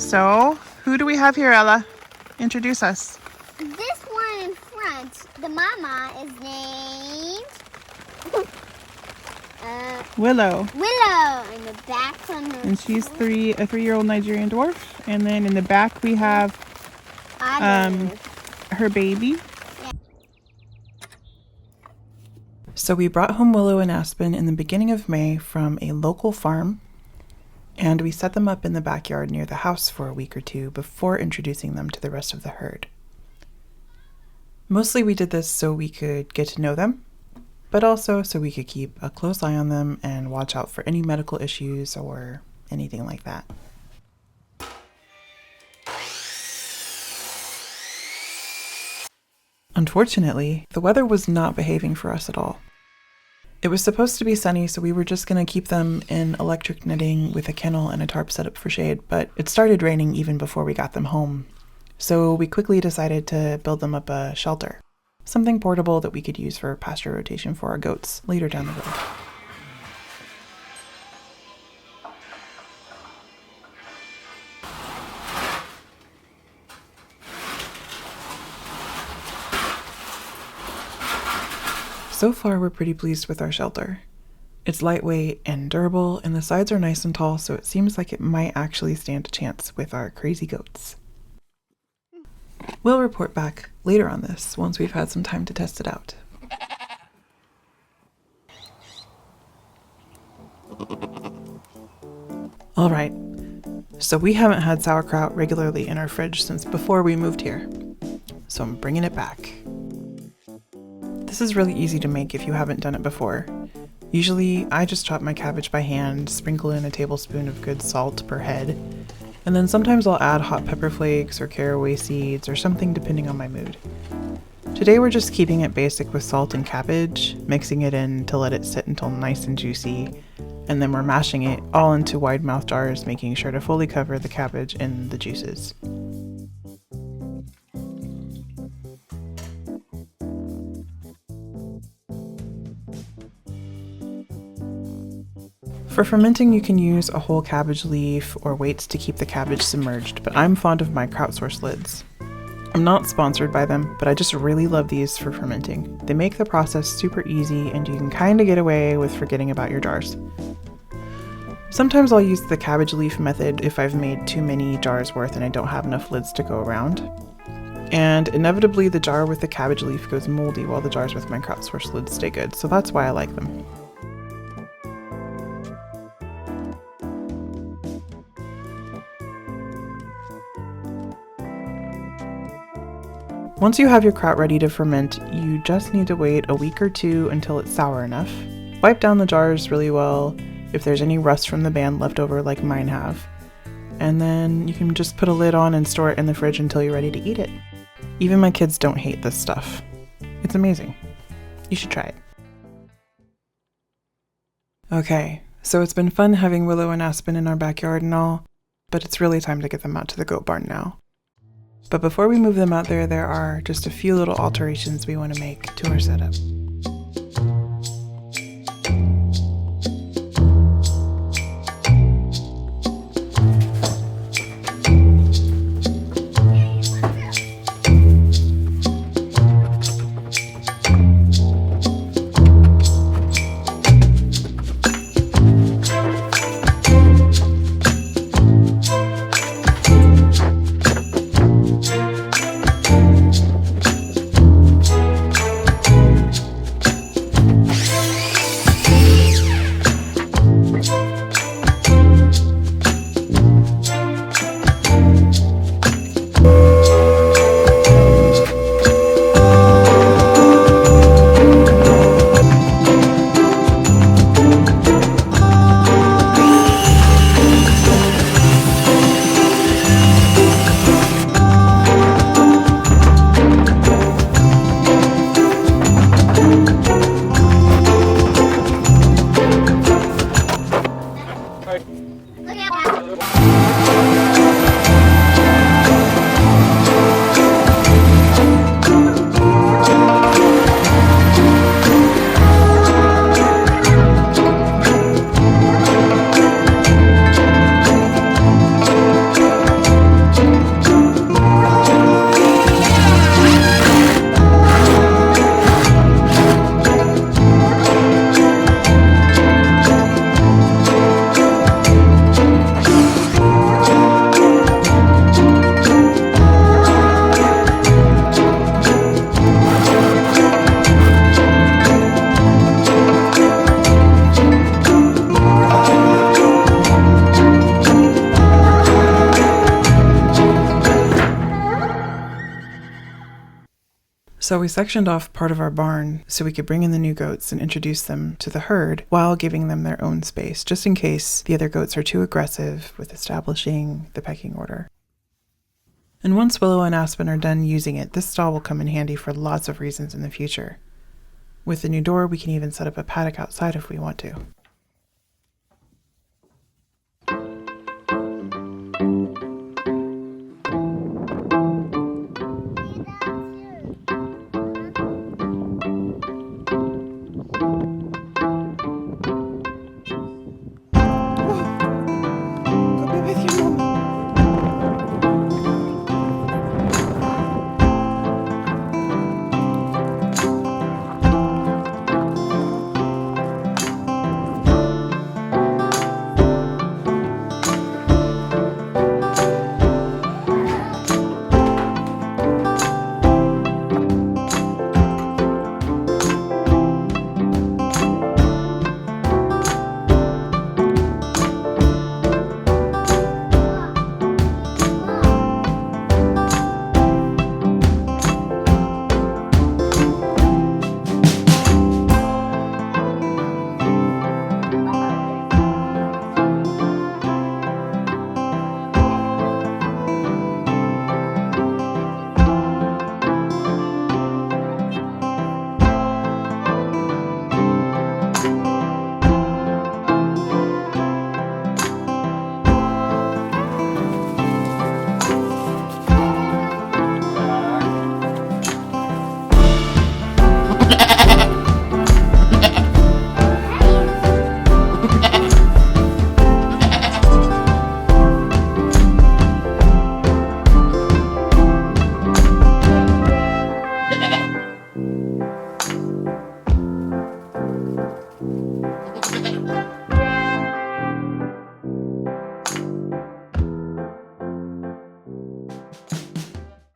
So, who do we have here, Ella? Introduce us. This one in front, the mama is named Willow. Willow. And the back one And she's a 3-year-old Nigerian dwarf. And then in the back we have her baby. Yeah. So we brought home Willow and Aspen in the beginning of May from a local farm. And we set them up in the backyard near the house for a week or two before introducing them to the rest of the herd. Mostly we did this so we could get to know them, but also so we could keep a close eye on them and watch out for any medical issues or anything like that. Unfortunately, the weather was not behaving for us at all. It was supposed to be sunny, so we were just going to keep them in electric netting with a kennel and a tarp set up for shade, but it started raining even before we got them home. So we quickly decided to build them up a shelter, something portable that we could use for pasture rotation for our goats later down the road. So far, we're pretty pleased with our shelter. It's lightweight and durable, and the sides are nice and tall, so it seems like it might actually stand a chance with our crazy goats. We'll report back later on this once we've had some time to test it out. Alright, so we haven't had sauerkraut regularly in our fridge since before we moved here, so I'm bringing it back. This is really easy to make if you haven't done it before. Usually, I just chop my cabbage by hand, sprinkle in a tablespoon of good salt per head, and then sometimes I'll add hot pepper flakes or caraway seeds or something depending on my mood. Today we're just keeping it basic with salt and cabbage, mixing it in to let it sit until nice and juicy, and then we're mashing it all into wide mouth jars, making sure to fully cover the cabbage in the juices. For fermenting, you can use a whole cabbage leaf or weights to keep the cabbage submerged, but I'm fond of my crowdsource lids. I'm not sponsored by them, but I just really love these for fermenting. They make the process super easy and you can kind of get away with forgetting about your jars. Sometimes I'll use the cabbage leaf method if I've made too many jars worth and I don't have enough lids to go around. And inevitably the jar with the cabbage leaf goes moldy while the jars with my crowdsource lids stay good, so that's why I like them. Once you have your kraut ready to ferment, you just need to wait a week or two until it's sour enough. Wipe down the jars really well if there's any rust from the band left over like mine have. And then you can just put a lid on and store it in the fridge until you're ready to eat it. Even my kids don't hate this stuff. It's amazing. You should try it. Okay, so it's been fun having Willow and Aspen in our backyard and all, but it's really time to get them out to the goat barn now. But before we move them out there are just a few little alterations we want to make to our setup. So we sectioned off part of our barn so we could bring in the new goats and introduce them to the herd while giving them their own space, just in case the other goats are too aggressive with establishing the pecking order. And once Willow and Aspen are done using it, this stall will come in handy for lots of reasons in the future. With the new door, we can even set up a paddock outside if we want to.